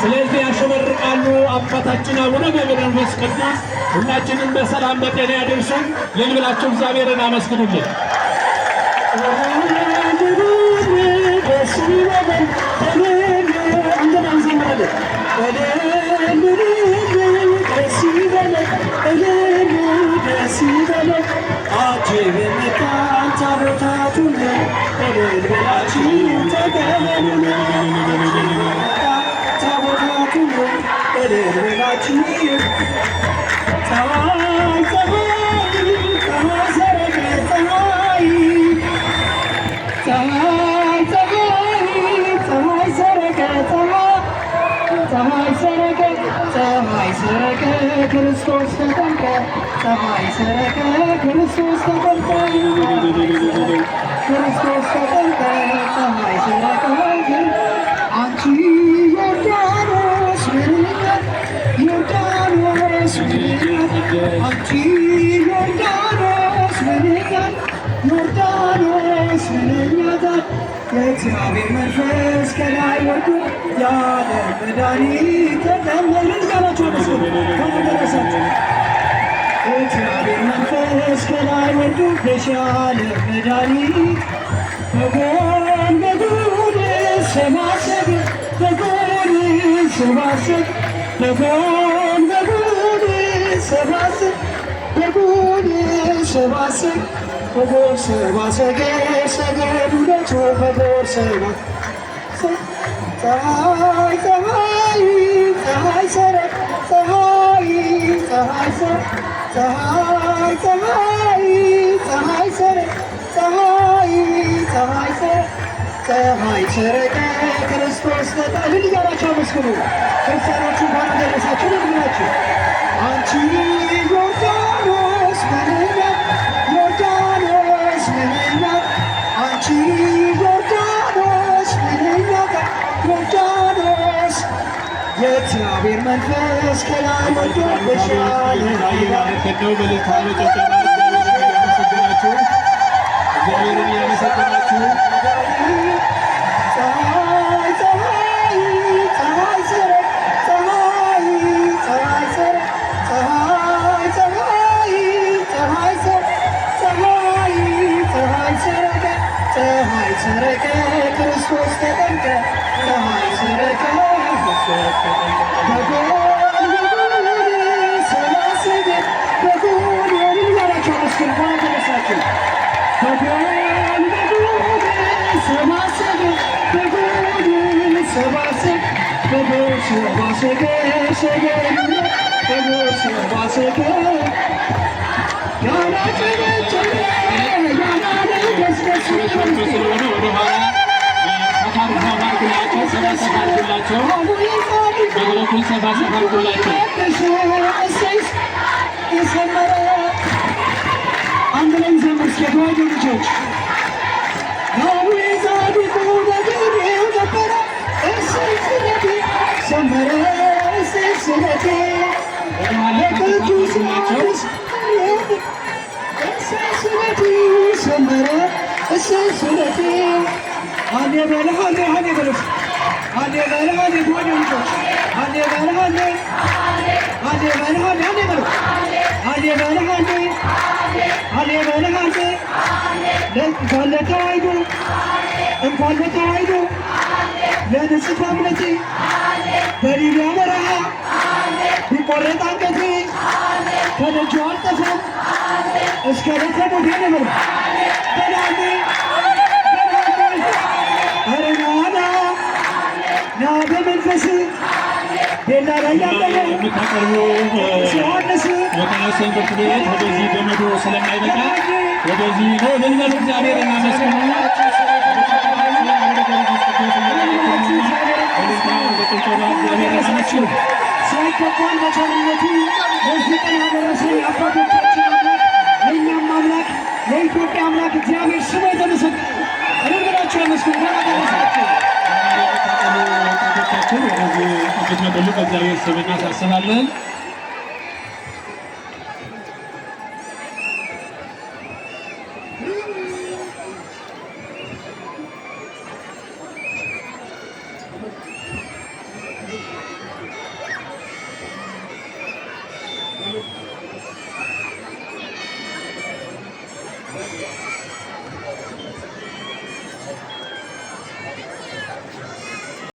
ስለዚህ ያሸበርቃሉ። አባታችን አቡነ ገብረ መንፈስ ቅዱስ ሁላችንም በሰላም በጤና ያደርሱን። ልብላችሁ እግዚአብሔርን አመስግኑልን። ክርስቶስ ተጠምቀ ፀሐይ ሰረቀ ክርስቶስ ተጠምቀ ክርስቶስ ተጠምቀ ፀሐይ ሰረቀ አንቺ ዮርዳኖስ ምንነት ዮርዳኖስ ምንነት አንቺ ዮርዳኖስ ምንነት ዮርዳኖስ ምንነት የእግዚአብሔር መንፈስ ከላይ ወርዶ ያለ መድኃኒት ተጠመልን ጋላቸው ከመደረሳቸው የእግዚአብሔር መንፈስ ከላይ ወርዶ የሻለ መድኃኒት በጎን በጎን ሰማሰብ በጎን ሰማሰብ በጎን በጎን ሰማሰብ በጎን ሰማሰብ በጎን ሰማሰገ ሰገዱለቱ በጎን ሰማ ፀሐይ ፀሐይ ፀሐይ ሰረቅ ፀሐይ ፀሐይ ሰረቅ ፀሐይ ፀሐይ ፀሐይ ሰረቅ ፀሐይ ፀሐይ ሰረቅ ፀሐይ ሰረቀ ክርስቶስ ተጠምቀ እያላችሁ አመስግኑ። ክርስቲያኖቹ እንኳን አደረሳችሁ ደግናችሁ አንቺ ዮርዳኖስ ምንኛ ዮርዳኖስ ምንኛ አንቺ ዮርዳኖስ ምንኛ ዮርዳኖስ የእግዚአብሔር መንፈስ ከላይ ወርዶ በሻለ እግዚአብሔርን ያመሰግናችሁ ፀሐይ ፀሐይ ፀሐይ ሰረቅ ፀሐይ ፀሐይ ሰረቅ ፀሐይ ፀሐይ ፀሐይ ሰረቅ ፀሐይ ፀሐይ ሰረቀ ፀሐይ ሰረቀ ክርስቶስ ተጠምቀ ፀሐይ ሰረቀ በጎን በጎን ሰማሰገ በጎን ያላቸው መስክር እንኳን ተነሳችሁ በጎን በጎን ሰማሰገ በጎን ሰማሰገ በጎን ሰማሰገ ሰገዱ በጎን ሰማሰገ ያላጨበጨበ ያላደገስገስ ስለሆነ ወደኋላ ሰፋ በበኩል ሰፋ አድርጉላቸው። የሰመረ አንድ ላይ ዘመር እስከተዋጁ ልጆች አቡነ ጻድቁ በግሬው ነበረ እሰይ ስለቴ ሰመረ እሰይ ስለቴ የቅዱስ ዮሐንስ እሰይ ስለቴ ሰመረ እሰይ ስለቴ አንዴ በለህ አንዴ በለህ አንዴ በለህ አንዴ ተዋጁ ልጆች አንዴ በለህ አንዴ በለህ አንዴ በለህ አንዴ በለህ አንዴ በለህ አንዴ እንኳን ለተዋሕዶ እንኳን ለተዋሕዶ ለንጽሕት እምነቴ በሊቢያ በረሃ ቢቆረጥ አንገቴ ከደጁ አልጠፋም እስከ ቤተ ሞቴ ነበር በላንዴ ኧረ ና ና በመንፈስ ቤላ ላይ ያለየ የምታቀርቡ ዮሐንስ ወተነሰን ትምህርት ቤት ወደዚህ ገመዶ ስለማይበቃ ወደዚህ ነው። ለእግዚአብሔር እግዚአብሔር እናመስግን። ሳይገባን በቸርነቱ በዚህ ቀን ያደረሰን የአባቶቻችን አምላክ የእኛም አምላክ የኢትዮጵያ አምላክ እግዚአብሔር ስሙ የተመሰገነ እርግላቸው ያመስግን። ደረሳቸው ወጣቶቻችን ወደዚህ እንድትመጡ በእግዚአብሔር ስም እናሳስባለን።